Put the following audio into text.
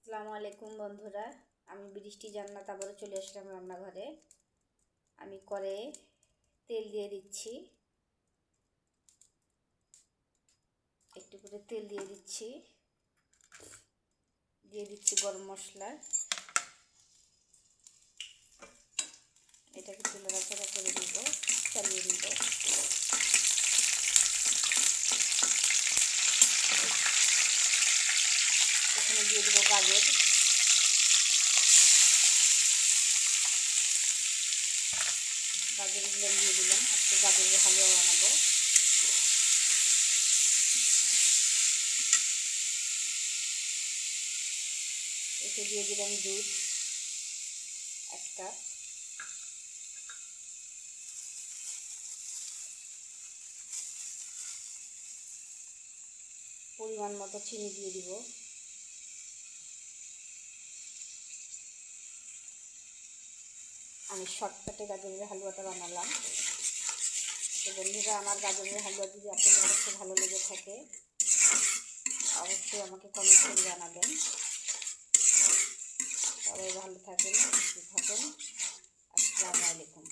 আসসালামু আলাইকুম বন্ধুরা, আমি বৃষ্টি জান্নাত আবারও চলে আসলাম রান্নাঘরে। আমি কড়াইয়ে তেল দিয়ে দিচ্ছি, একটু করে তেল দিয়ে দিচ্ছি গরম মশলা। এটাকে নাড়াচাড়া করে দিব, চালিয়ে দিব। এখানে দিয়ে দেবো গাজর, গাজরগুলো দিয়ে দিলাম। আজকে গাজরের হালুয়া বানাবো। এতে দিয়ে দিলাম দুধ 1 কাপ, পরিমাণ মতো চিনি দিয়ে দিব। আমি শর্টকাটে গাজরের হালুয়াটা বানালাম। তো বন্ধুরা, আমার গাজরের হালুয়া যদি আপনাদের কাছে ভালো লেগে থাকে অবশ্যই আমাকে কমেন্ট করে জানাবেন। সবাই ভালো থাকেন, সুস্থ থাকুন। আসসালামু আলাইকুম।